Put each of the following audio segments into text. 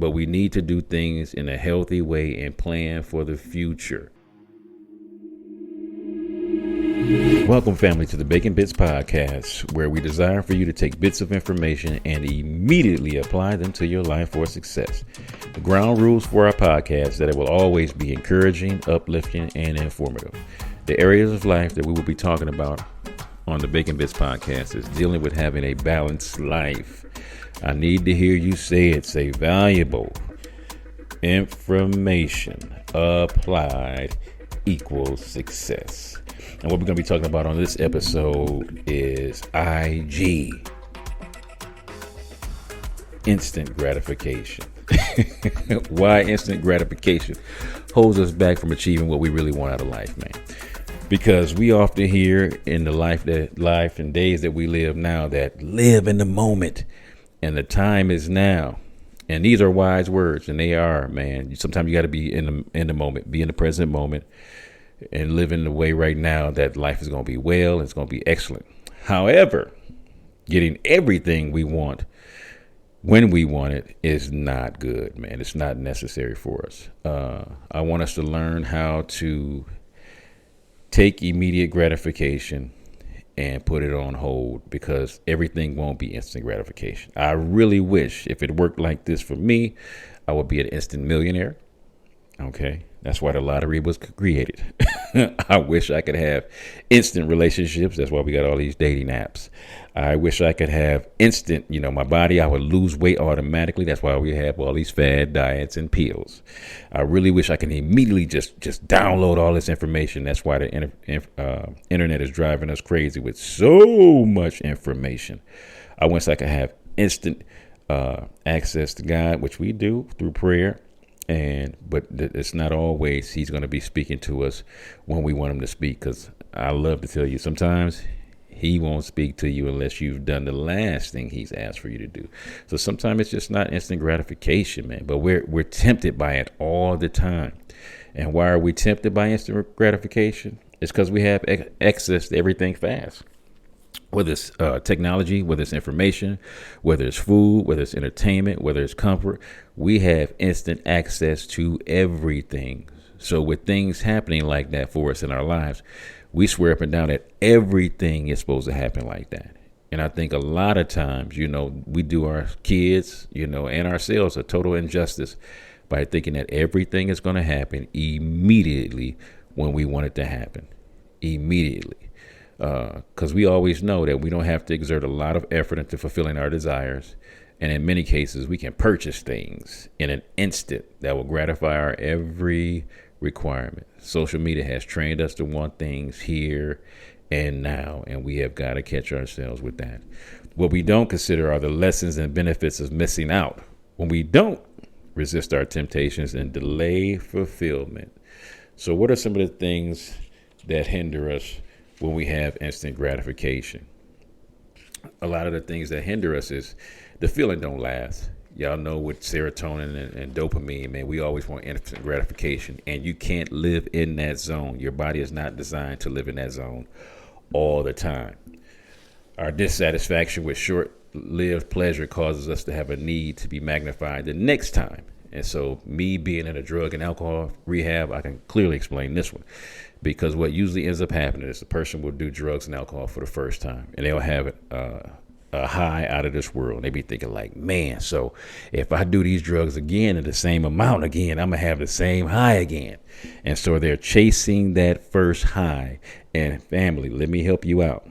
but we need to do things in a healthy way and plan for the future. Welcome, family, to the Bacon Bitz podcast, where we desire for you to take bits of information and immediately apply them to your life for success. The ground rules for our podcast that it will always be encouraging, uplifting, and informative. The areas of life that we will be talking about on the Bacon Bitz podcast is dealing with having a balanced life. I need to hear you say it. Say valuable information applied equals success. And what we're going to be talking about on this episode is IG, instant gratification. Why instant gratification holds us back from achieving what we really want out of life, man. Because we often hear in the life and days that we live now that live in the moment and the time is now. And these are wise words, and they are, man. Sometimes you got to be in the moment, be in the present moment, and live in the way right now that life is going to be well, it's going to be excellent. However, getting everything we want when we want it is not good, man. It's not necessary for us. I want us to learn how to take immediate gratification and put it on hold, because everything won't be instant gratification. I really wish if it worked like this for me, I would be an instant millionaire. Okay. That's why the lottery was created. I wish I could have instant relationships. That's why we got all these dating apps. I wish I could have instant, my body, I would lose weight automatically. That's why we have all these fad diets and pills. I really wish I can immediately just download all this information. That's why the internet is driving us crazy with so much information. I wish I could have instant access to God, which we do through prayer. But it's not always he's going to be speaking to us when we want him to speak, because I love to tell you sometimes he won't speak to you unless you've done the last thing he's asked for you to do. So sometimes it's just not instant gratification, man, but we're tempted by it all the time. And why are we tempted by instant gratification? It's because we have access to everything fast. Whether it's technology, whether it's information, whether it's food, whether it's entertainment, whether it's comfort, we have instant access to everything. So with things happening like that for us in our lives, we swear up and down that everything is supposed to happen like that. And I think a lot of times, we do our kids, and ourselves a total injustice by thinking that everything is going to happen immediately when we want it to happen. Immediately. Because we always know that we don't have to exert a lot of effort into fulfilling our desires. And in many cases, we can purchase things in an instant that will gratify our every requirement. Social media has trained us to want things here and now, and we have got to catch ourselves with that. What we don't consider are the lessons and benefits of missing out when we don't resist our temptations and delay fulfillment. So what are some of the things that hinder us when we have instant gratification? A lot of the things that hinder us is the feeling don't last. Y'all know with serotonin and dopamine, man, we always want instant gratification, and you can't live in that zone. Your body is not designed to live in that zone all the time. Our dissatisfaction with short-lived pleasure causes us to have a need to be magnified the next time. And so me being in a drug and alcohol rehab, I can clearly explain this one. Because what usually ends up happening is the person will do drugs and alcohol for the first time, and they'll have a high out of this world. They be thinking like, man, so if I do these drugs again in the same amount again, I'm going to have the same high again. And so they're chasing that first high. And family, let me help you out.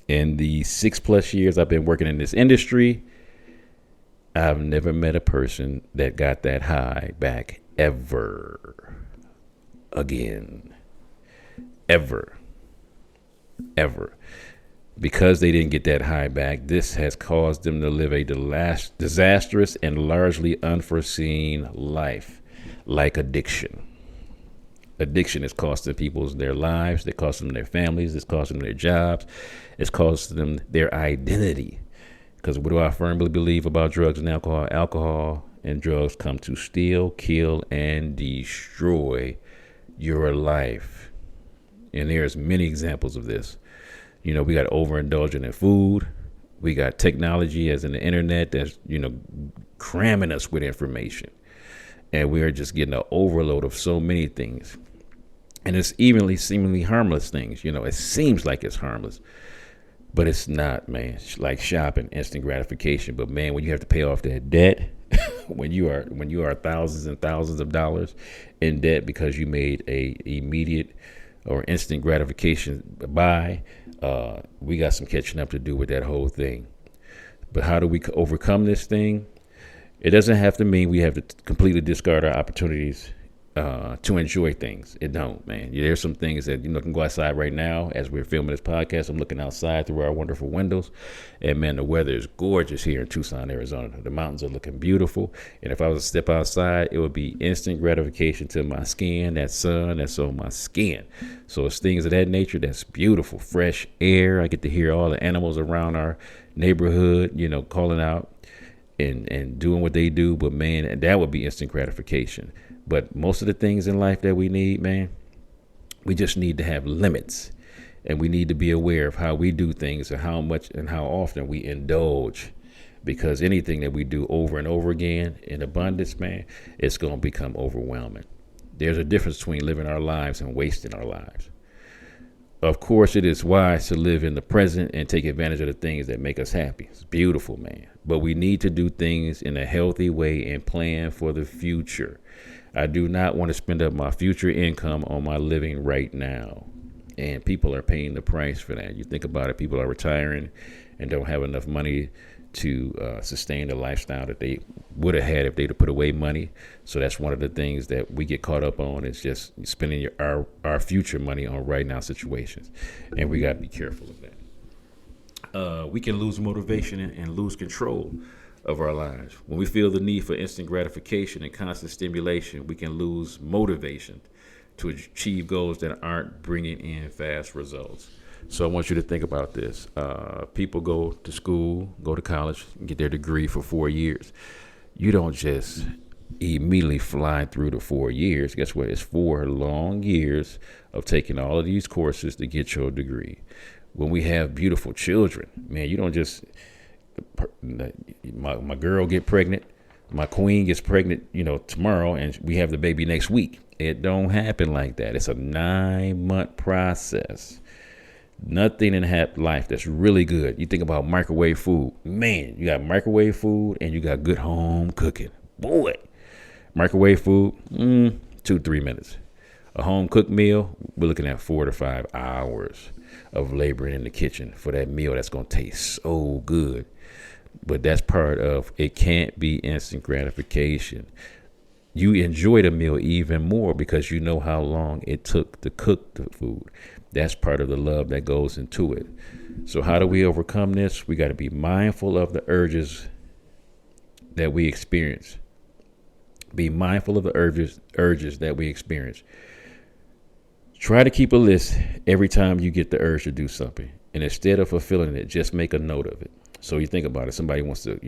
In the 6+ years I've been working in this industry, I've never met a person that got that high back ever again. Ever. Because they didn't get that high back, this has caused them to live a disastrous and largely unforeseen life, like addiction. Addiction is costing people their lives, it costs them their families, it's costing them their jobs, it's costing them their identity. Because what do I firmly believe about drugs and alcohol? Alcohol and drugs come to steal, kill, and destroy your life. And there's many examples of this. We got overindulging in food. We got technology as in the internet that's, cramming us with information. And we are just getting an overload of so many things. And it's seemingly harmless things. It seems like it's harmless, but it's not, man. It's like shopping, instant gratification. But man, when you have to pay off that debt, when you are thousands and thousands of dollars in debt because you made a immediate or instant gratification buy, we got some catching up to do with that whole thing. But how do we overcome this thing? It doesn't have to mean we have to completely discard our opportunities to enjoy things. It don't, man. There's some things that can go outside right now as we're filming this podcast. I'm looking outside through our wonderful windows, and man, the weather is gorgeous here in Tucson, Arizona. The mountains are looking beautiful, and if I was to step outside, it would be instant gratification to my skin. That sun that's on my skin. So it's things of that nature that's beautiful. Fresh air. I get to hear all the animals around our neighborhood, calling out and doing what they do. But man, that would be instant gratification. But most of the things in life that we need, man, we just need to have limits, and we need to be aware of how we do things and how much and how often we indulge, because anything that we do over and over again in abundance, man, it's going to become overwhelming. There's a difference between living our lives and wasting our lives. Of course, it is wise to live in the present and take advantage of the things that make us happy. It's beautiful, man. But we need to do things in a healthy way and plan for the future. I do not want to spend up my future income on my living right now. And people are paying the price for that. You think about it, people are retiring and don't have enough money to sustain the lifestyle that they would have had if they'd have put away money. So that's one of the things that we get caught up on, is just spending our future money on right now situations. And we got to be careful of that. We can lose motivation and lose control of our lives. When we feel the need for instant gratification and constant stimulation, we can lose motivation to achieve goals that aren't bringing in fast results. So I want you to think about this. People go to school, go to college, get their degree for 4 years. You don't just immediately fly through the 4 years. Guess what? It's 4 long years of taking all of these courses to get your degree. When we have beautiful children, man, you don't just... My girl get pregnant, my queen gets pregnant, tomorrow, and we have the baby next week. It don't happen like that. It's a 9-month process. Nothing in life that's really good. You think about microwave food. Man, you got microwave food and you got good home cooking. Boy, microwave food, 2-3 minutes. A home cooked meal, we're looking at 4 to 5 hours of laboring in the kitchen for that meal that's going to taste so good. But that's part of it. Can't be instant gratification. You enjoy the meal even more because you know how long it took to cook the food. That's part of the love that goes into it. So how do we overcome this? We got to be mindful of the urges that we experience. Be mindful of the urges that we experience. Try to keep a list every time you get the urge to do something. And instead of fulfilling it, just make a note of it. So you think about it. Somebody wants to,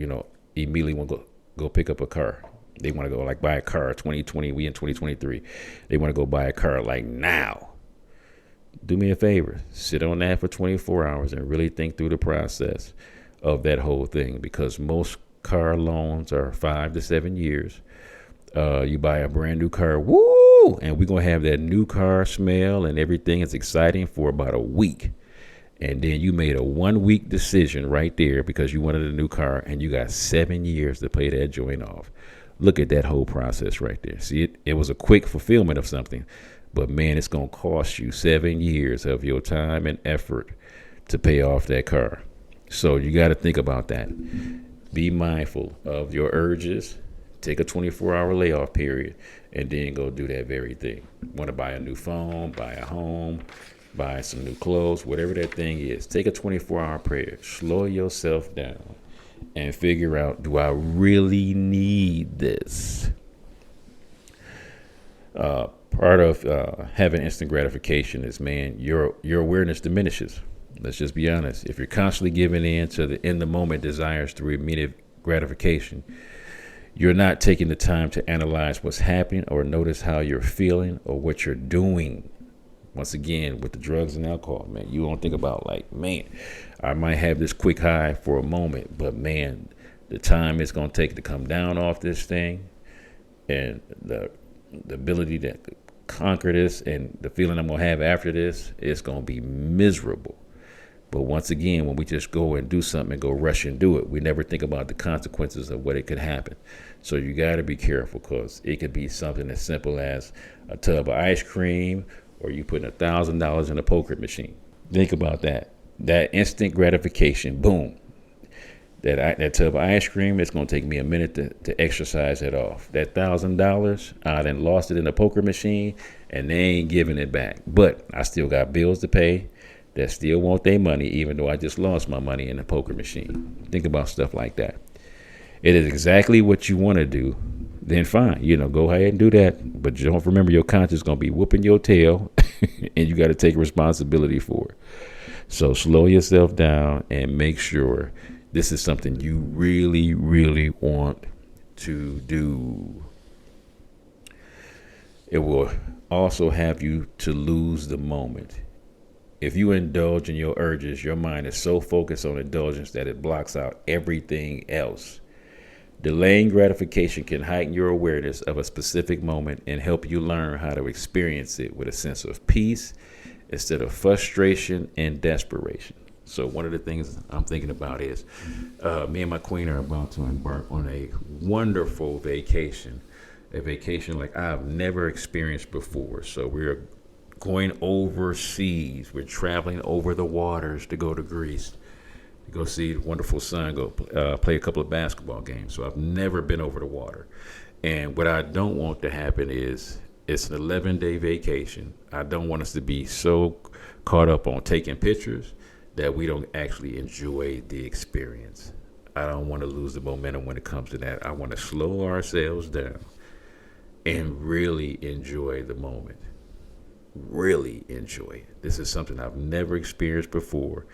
immediately want to go pick up a car. They want to go buy a car. 2020, we in 2023. They want to go buy a car now. Do me a favor. Sit on that for 24 hours and really think through the process of that whole thing, because most car loans are 5 to 7 years. You buy a brand new car. Woo! And we're going to have that new car smell and everything is exciting for about a week. And then you made a 1 week decision right there because you wanted a new car, and you got 7 years to pay that joint off. Look at that whole process right there. See, it was a quick fulfillment of something, but man, it's going to cost you 7 years of your time and effort to pay off that car. So you got to think about that. Be mindful of your urges. Take a 24-hour layoff period and then go do that very thing. Want to buy a new phone, buy a home, buy some new clothes, whatever that thing is. Take a 24-hour period. Slow yourself down and figure out, do I really need this? Part of having instant gratification is, man, your awareness diminishes. Let's just be honest. If you're constantly giving in to the in-the-moment desires through immediate gratification, you're not taking the time to analyze what's happening or notice how you're feeling or what you're doing. Once again, with the drugs and alcohol, man, you don't think about man, I might have this quick high for a moment, but man, the time it's going to take to come down off this thing, and the ability to conquer this, and the feeling I'm going to have after this, it's going to be miserable. But once again, when we just go and do something and go rush and do it, we never think about the consequences of what it could happen. So you got to be careful, because it could be something as simple as a tub of ice cream, or you putting $1,000 in a poker machine. Think about that. That instant gratification, boom. That tub of ice cream, it's going to take me a minute to exercise it off. That $1,000, I done lost it in a poker machine, and they ain't giving it back. But I still got bills to pay that still want their money, even though I just lost my money in the poker machine. Think about stuff like that. It is exactly what you want to do, then fine. Go ahead and do that. But don't remember, your conscience is going to be whooping your tail, and you got to take responsibility for it. So slow yourself down and make sure this is something you really, really want to do. It will also have you to lose the moment. If you indulge in your urges, your mind is so focused on indulgence that it blocks out everything else. Delaying gratification can heighten your awareness of a specific moment and help you learn how to experience it with a sense of peace instead of frustration and desperation. So one of the things I'm thinking about is me and my queen are about to embark on a wonderful vacation, a vacation like I've never experienced before. So we're going overseas. We're traveling over the waters to go to Greece, to go see the wonderful sun, go play a couple of basketball games. So I've never been over the water. And what I don't want to happen is it's an 11-day vacation. I don't want us to be so caught up on taking pictures that we don't actually enjoy the experience. I don't want to lose the momentum when it comes to that. I want to slow ourselves down and really enjoy the moment. Really enjoy it. This is something I've never experienced before,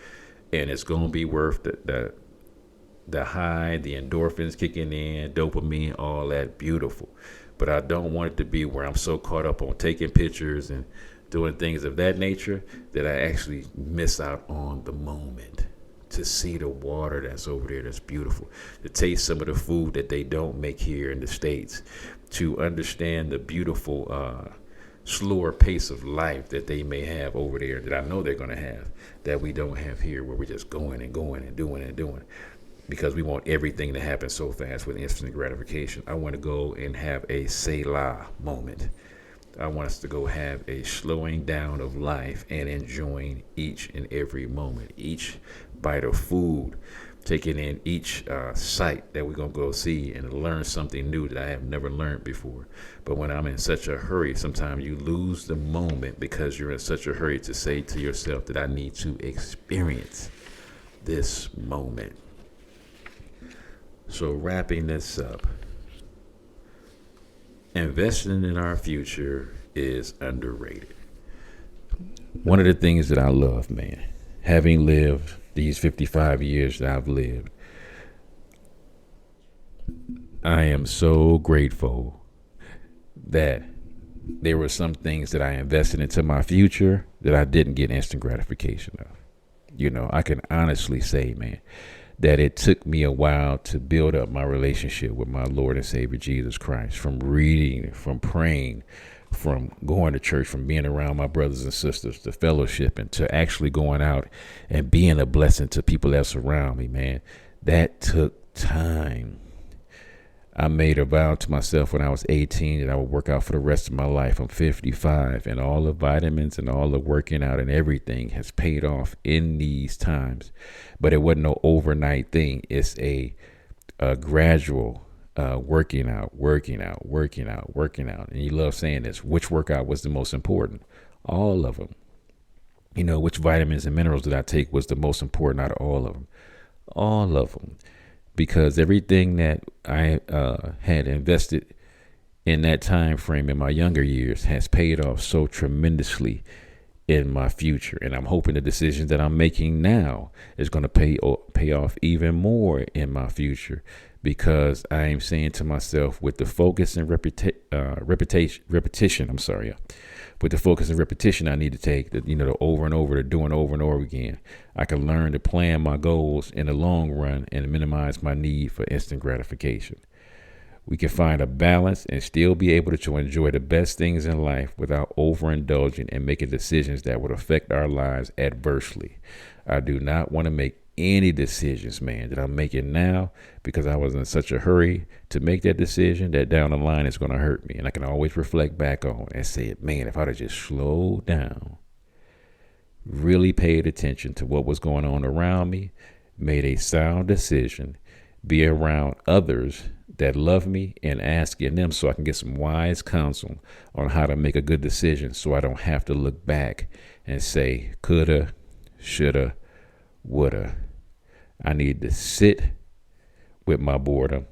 and it's going to be worth the high, the endorphins kicking in, dopamine, all that. Beautiful. But I don't want it to be where I'm so caught up on taking pictures and doing things of that nature that I actually miss out on the moment. To see the water that's over there, that's beautiful. To taste some of the food that they don't make here in the States. To understand the beautiful slower pace of life that they may have over there, that I know they're going to have, that we don't have here, where we're just going and going and doing and doing, because we want everything to happen so fast with instant gratification. I want to go and have a ShayyBellaa moment. I want us to go have a slowing down of life and enjoying each and every moment, each bite of food, taking in each sight that we're going to go see and learn something new that I have never learned before. But when I'm in such a hurry, sometimes you lose the moment because you're in such a hurry to say to yourself that I need to experience this moment. So wrapping this up, investing in our future is underrated. One of the things that I love, man, having lived these 55 years that I've lived, I am so grateful that there were some things that I invested into my future that I didn't get instant gratification of. I can honestly say, man, that it took me a while to build up my relationship with my Lord and Savior Jesus Christ, from reading, from praying, from going to church, from being around my brothers and sisters, to fellowship, and to actually going out and being a blessing to people that surround me, man. That took time. I made a vow to myself when I was 18 that I would work out for the rest of my life. I'm 55, and all the vitamins and all the working out and everything has paid off in these times. But it wasn't no overnight thing. It's a gradual working out. And you love saying this. Which workout was the most important? All of them. Which vitamins and minerals did I take was the most important out of all of them? All of them. Because everything that I had invested in that time frame in my younger years has paid off so tremendously in my future. And I'm hoping the decisions that I'm making now is going to pay off even more in my future, because I am saying to myself, with the focus and repetition, With the focus and repetition I need to take, the over and over, the doing over and over again, I can learn to plan my goals in the long run and minimize my need for instant gratification. We can find a balance and still be able to enjoy the best things in life without overindulging and making decisions that would affect our lives adversely. I do not want to make any decisions, man, that I'm making now because I was in such a hurry to make that decision that down the line it's going to hurt me. And I can always reflect back on and say, man, if I'd have just slowed down, really paid attention to what was going on around me, made a sound decision, be around others that love me and asking them so I can get some wise counsel on how to make a good decision so I don't have to look back and say, coulda, shoulda, woulda. I need to sit with my boredom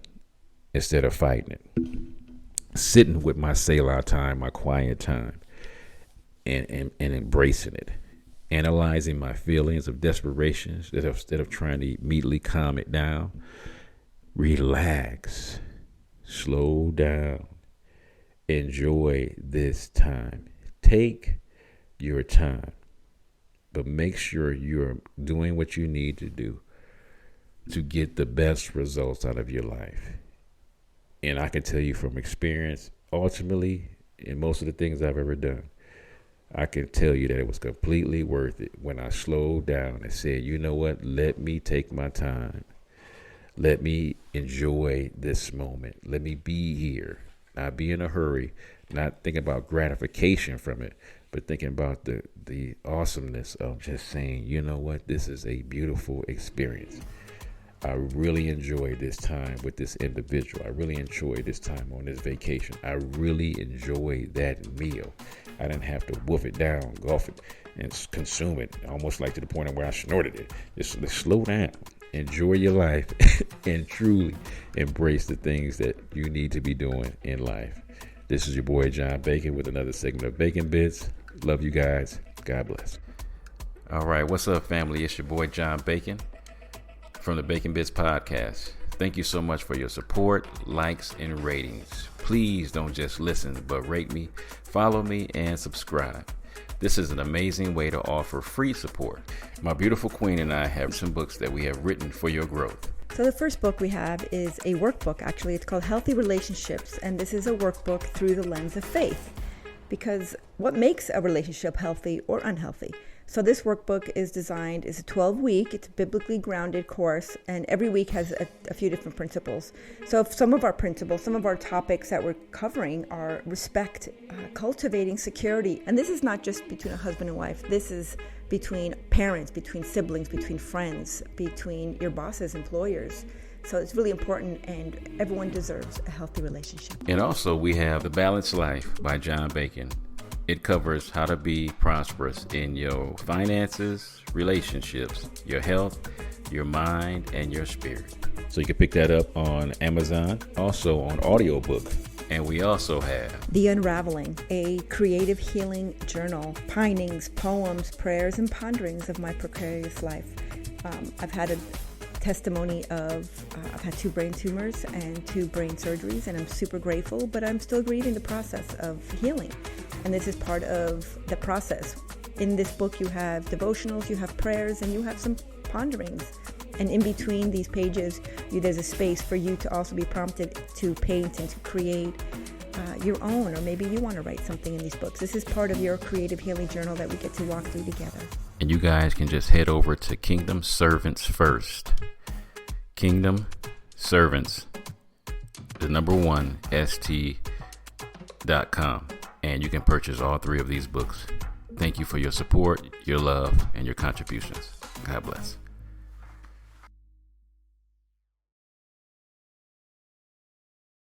instead of fighting it. Sitting with my Selah time, my quiet time, and embracing it. Analyzing my feelings of desperation instead of trying to immediately calm it down. Relax, slow down, enjoy this time. Take your time, but make sure you're doing what you need to do to get the best results out of your life. And I can tell you from experience, ultimately, in most of the things I've ever done, I can tell you that it was completely worth it when I slowed down and said, you know what, let me take my time. Let me enjoy this moment. Let me be here, not be in a hurry, not thinking about gratification from it, but thinking about the awesomeness of just saying, you know what, this is a beautiful experience. I really enjoyed this time with this individual. I really enjoyed this time on this vacation. I really enjoyed that meal. I didn't have to wolf it down, gulp it, and consume it, almost like to the point where I snorted it. Just slow down. Enjoy your life and truly embrace the things that you need to be doing in life. This is your boy John Bacon with another segment of Bacon Bitz. Love you guys. God bless. All right, what's up, family? It's your boy John Bacon from the Bacon Bitz podcast. Thank you so much for your support, likes, and ratings. Please don't just listen, but rate me, follow me, and subscribe. This is an amazing way to offer free support. My beautiful queen and I have some books that we have written for your growth. So the first book we have is a workbook, actually. It's called Healthy Relationships, and this is a workbook through the lens of faith. Because what makes a relationship healthy or unhealthy? So this workbook is designed, it's a 12-week, it's a biblically grounded course, and every week has a few different principles. So if some of our principles, some of our topics that we're covering are respect, cultivating security. And this is not just between a husband and wife. This is between parents, between siblings, between friends, between your bosses, employers. So it's really important, and everyone deserves a healthy relationship. And also we have The Balanced Life by John Bacon. It covers how to be prosperous in your finances, relationships, your health, your mind, and your spirit. So you can pick that up on Amazon, also on audiobook. And we also have The Unraveling, a creative healing journal, pinings, poems, prayers, and ponderings of my precarious life. I've had a testimony of, I've had 2 brain tumors and 2 brain surgeries, and I'm super grateful, but I'm still grieving the process of healing. And this is part of the process. In this book, you have devotionals, you have prayers, and you have some ponderings. And in between these pages, there's a space for you to also be prompted to paint and to create your own, or maybe you want to write something in these books. This is part of your creative healing journal that we get to walk through together. And you guys can just head over to Kingdom Servants First. Kingdom Servants, the number 1, ST.com. And you can purchase all 3 of these books. Thank you for your support, your love, and your contributions. God bless.